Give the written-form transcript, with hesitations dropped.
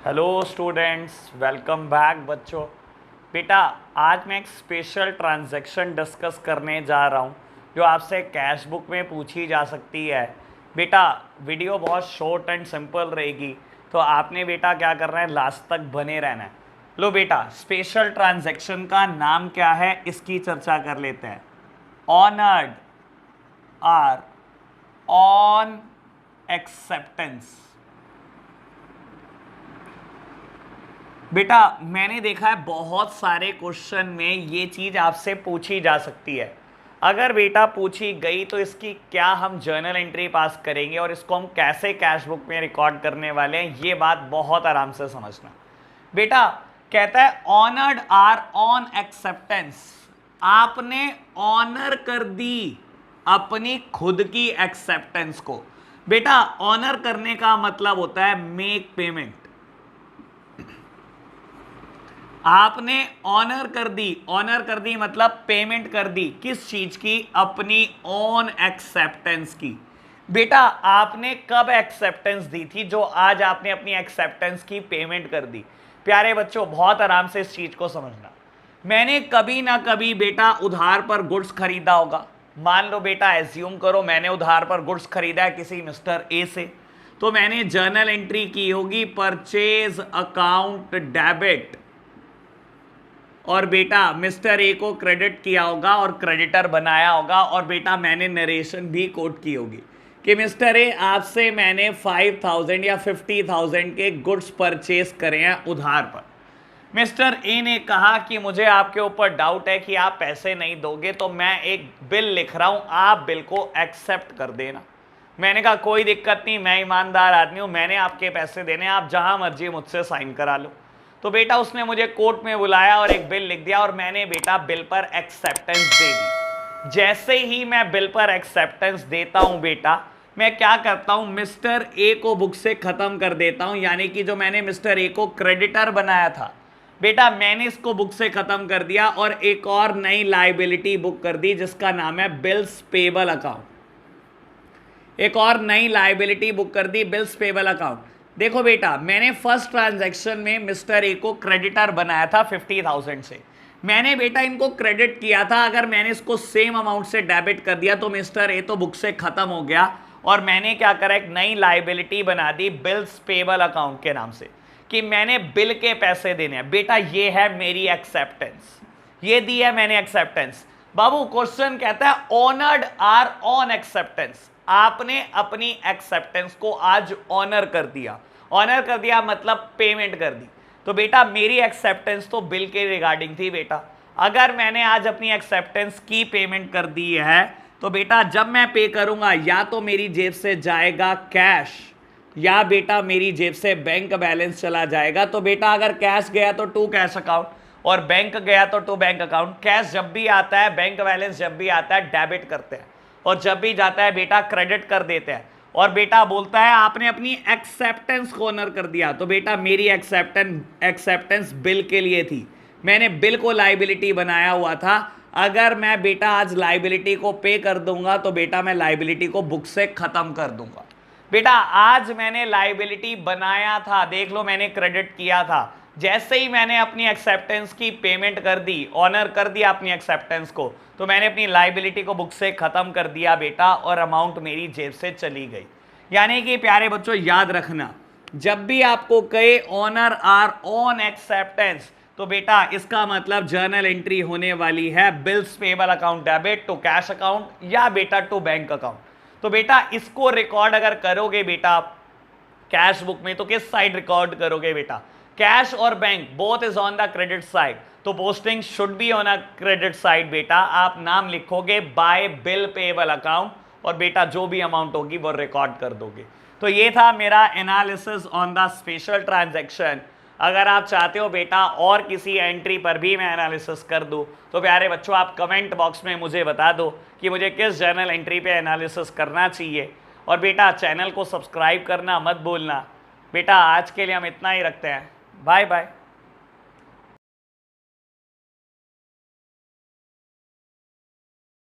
Hello students, welcome back बच्चों। बेटा, आज मैं एक स्पेशल ट्रांजैक्शन डिस्कस करने जा रहा हूँ जो आपसे कैश बुक में पूछी जा सकती है। बेटा, वीडियो बहुत शॉर्ट एंड सिंपल रहेगी, तो आपने बेटा क्या करना है, लास्ट तक बने रहना है। लो बेटा, स्पेशल ट्रांजैक्शन का नाम क्या है, इसकी चर्चा कर लेते हैं। Honoured or on acceptance. बेटा, मैंने देखा है बहुत सारे क्वेश्चन में ये चीज आपसे पूछी जा सकती है। अगर बेटा पूछी गई तो इसकी क्या हम जर्नल एंट्री पास करेंगे और इसको हम कैसे कैश बुक में रिकॉर्ड करने वाले हैं, ये बात बहुत आराम से समझना। बेटा कहता है ऑनर्ड आर ऑन एक्सेप्टेंस। आपने ऑनर कर दी अपनी खुद की एक्सेप्टेंस को। बेटा, ऑनर करने का मतलब होता है मेक पेमेंट। आपने ऑनर कर दी मतलब पेमेंट कर दी। किस चीज की? अपनी ऑन एक्सेप्टेंस की। बेटा, आपने कब एक्सेप्टेंस दी थी जो आज आपने अपनी एक्सेप्टेंस की पेमेंट कर दी? प्यारे बच्चों, बहुत आराम से इस चीज को समझना। मैंने कभी ना कभी बेटा उधार पर गुड्स खरीदा होगा। मान लो बेटा, एज्यूम करो मैंने उधार पर गुड्स खरीदा है किसी मिस्टर ए से, तो मैंने जर्नल एंट्री की होगी परचेज अकाउंट डेबिट, और बेटा मिस्टर ए को क्रेडिट किया होगा और क्रेडिटर बनाया होगा, और बेटा मैंने नरेशन भी कोट की होगी कि मिस्टर ए, आपसे मैंने 5,000 या 50,000 के गुड्स परचेज करे हैं उधार पर। मिस्टर ए ने कहा कि मुझे आपके ऊपर डाउट है कि आप पैसे नहीं दोगे, तो मैं एक बिल लिख रहा हूं, आप बिल को एक्सेप्ट कर देना। मैंने कहा कोई दिक्कत नहीं, मैं ईमानदार आदमी हूं, मैंने आपके पैसे देने, आप जहां मर्जी मुझसे साइन करा लो। तो बेटा उसने मुझे कोर्ट में बुलाया और एक बिल लिख दिया, और मैंने बेटा बिल पर एक्सेप्टेंस दे दी। जैसे ही मैं बिल पर एक्सेप्टेंस देता हूं बेटा, मैं क्या करता हूं, मिस्टर ए को बुक से खत्म कर देता हूं। यानी कि जो मैंने मिस्टर ए को क्रेडिटर बनाया था बेटा, मैंने इसको बुक से खत्म कर दिया और एक और नई लायबिलिटी बुक कर दी जिसका नाम है बिल्स पेबल अकाउंट। एक और नई लायबिलिटी बुक कर दी, बिल्स पेबल अकाउंट। देखो बेटा, मैंने फर्स्ट ट्रांजैक्शन में मिस्टर ए को क्रेडिटर बनाया था 50,000 से। मैंने बेटा इनको क्रेडिट किया था। अगर मैंने इसको सेम अमाउंट से डेबिट कर दिया तो मिस्टर ए तो बुक से खत्म हो गया, और मैंने क्या करा, एक नई लायबिलिटी बना दी बिल्स पेबल अकाउंट के नाम से, कि मैंने बिल के पैसे देने हैं। बेटा ये है मेरी एक्सेप्टेंस, ये दी है मैंने एक्सेप्टेंस। बाबू क्वेश्चन कहता है ऑनर्ड आर ऑन एक्सेप्टेंस। आपने अपनी एक्सेप्टेंस को आज ऑनर कर दिया। ऑनर कर दिया मतलब पेमेंट कर दी। तो बेटा मेरी एक्सेप्टेंस तो बिल के रिगार्डिंग थी बेटा। अगर मैंने आज अपनी एक्सेप्टेंस की पेमेंट कर दी है तो बेटा जब मैं पे करूंगा, या तो मेरी जेब से जाएगा कैश, या बेटा मेरी जेब से बैंक बैलेंस चला जाएगा। तो बेटा अगर कैश गया तो टू कैश अकाउंट, और बैंक गया तो टू बैंक अकाउंट। कैश जब भी आता है, बैंक बैलेंस जब भी आता है, डेबिट करते हैं, और जब भी जाता है बेटा क्रेडिट कर देते हैं। और बेटा बोलता है आपने अपनी एक्सेप्टेंस को ऑनर कर दिया। तो बेटा मेरी एक्सेप्टेंस बिल के लिए थी, मैंने बिल को लायबिलिटी बनाया हुआ था। अगर मैं बेटा आज लायबिलिटी को पे कर दूंगा तो बेटा मैं लायबिलिटी को बुक से खत्म कर दूंगा। बेटा आज मैंने लायबिलिटी बनाया था, देख लो मैंने क्रेडिट किया था। जैसे ही मैंने अपनी एक्सेप्टेंस की पेमेंट कर दी, ऑनर कर दिया अपनी एक्सेप्टेंस को, तो मैंने अपनी लायबिलिटी को बुक से खत्म कर दिया बेटा, और अमाउंट मेरी जेब से चली गई। यानी कि प्यारे बच्चों याद रखना, जब भी आपको कहे ऑनर आर ऑन एक्सेप्टेंस, तो बेटा इसका मतलब जर्नल एंट्री होने वाली है bills payable account debit to cash account, या बेटा टू बैंक अकाउंट। तो बेटा इसको रिकॉर्ड अगर करोगे बेटा कैश बुक में, तो किस साइड रिकॉर्ड करोगे बेटा? कैश और bank both is on the credit side, तो posting should be on a credit side. बेटा आप नाम लिखोगे बाय बिल पेबल अकाउंट, और बेटा जो भी अमाउंट होगी वो रिकॉर्ड कर दोगे। तो ये था मेरा analysis on the special transaction. अगर आप चाहते हो बेटा और किसी एंट्री पर भी मैं एनालिसिस कर दूं, तो प्यारे बच्चों आप कमेंट बॉक्स में मुझे बता दो कि मुझे किस जर्नल एंट्री पे एनालिसिस करना चाहिए। और बेटा चैनल को सब्सक्राइब करना मत भूलना। बेटा आज के लिए हम इतना ही रखते हैं, बाय बाय।